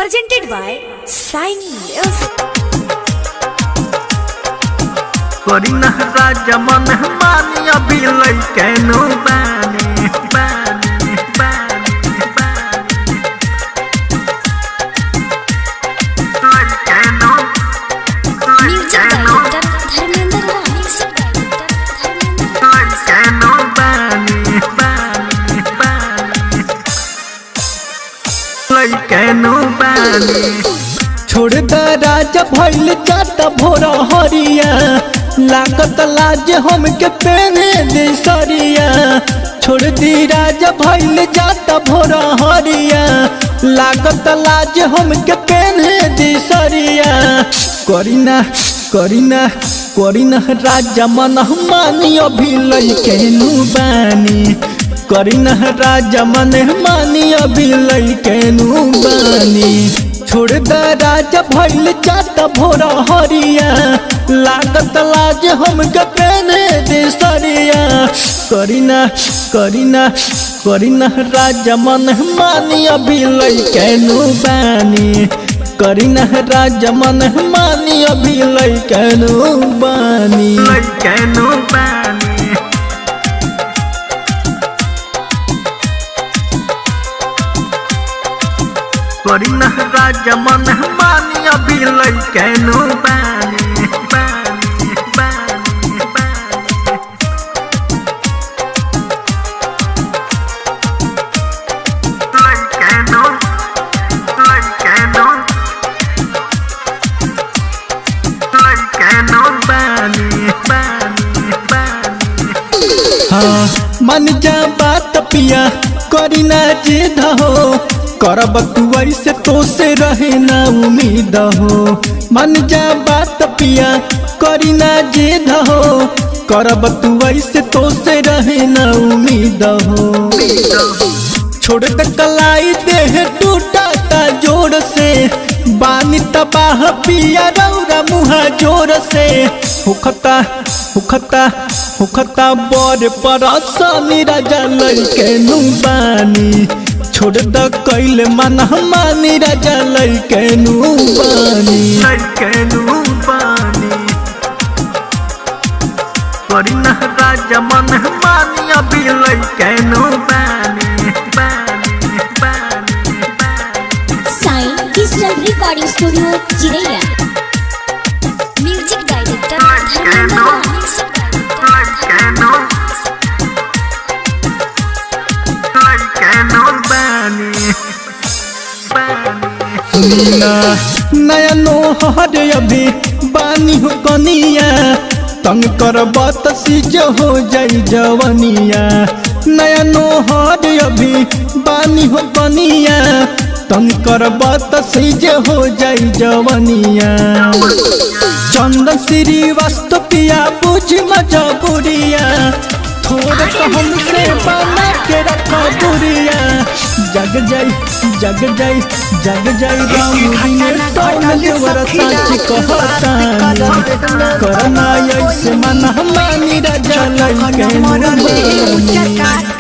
presented by Sign Music. करीना राजा मन मानी अभी लइकेनो बानी बानी बानी बानी लइकेनो Music director Dharmendra Rao. लइकेनो बानी बानी बानी लइकेनो बानी छोड़ द राजा भइल जाता भोरा हरिया लागत लाज हमके पहने दे सरिया। छोड़ दी राजा भइल जाता भोरा हरिया लागत लाज हमके पहने दे सरिया। करीना करीना करीना राजा मन मानी अभी लइकेनु बानी करीना राजा मन मानी अभी लइकेनु बानी। छोड़ द राजा भइल जाता भोरा हरिया लागत लाज हमके पहने दे सरिया। करीना करीना करीना राजा मन मानी अभी लइकेनु बानी करीना राजा मन मानी अभी लइकेनु बानी लइकेनो बानी करीना राजा मन मानी अभी लइकेनो बानी बानी बानी बानी लइकेनो लइकेनो लइकेनो बानी बानी बानी हाँ मन जा बात पिया करीना जिद हो करब तू ऐसे तो से रहे ना उम्मीद हो। मन जा बात पिया करीना जिद हो करब तू ऐसे तो से रहे ना उम्मीद हो। छोड़ द कलाई देह टूटा जोर से बानी तबाह पिया रौरा मुहा जोर से हुखता हुखता हुखता बर परसनी राजा लइकेनु बानी। छोड़ द कैले मन मानी राजा लइकेनु बानी लइकेनो बानी करीना राजा मन मानी अभी लइकेनो बानी बानी बानी बानी Sign Digital Recording Studio, Chiraiya. Music director Dharmendra Rao. लइकेनो लइकेनो बानी बानी सुनीना नया नोहर अभी बानी हो कनिया तंग करबत सिज हो जाई जवनिया। नया नोहर अभी बानी हो कनिया तंग करबत सिज हो जाई जवनिया। चंदन श्रीवास्तव पिया बुझ मजबूरिया थोड़ा सा हमसे बना के रखा बुरिया। जग जाई जग जाई जग जाई राम तो देवर सच कहता करना ऐसे मन मानी राजा लइकेनु बानी।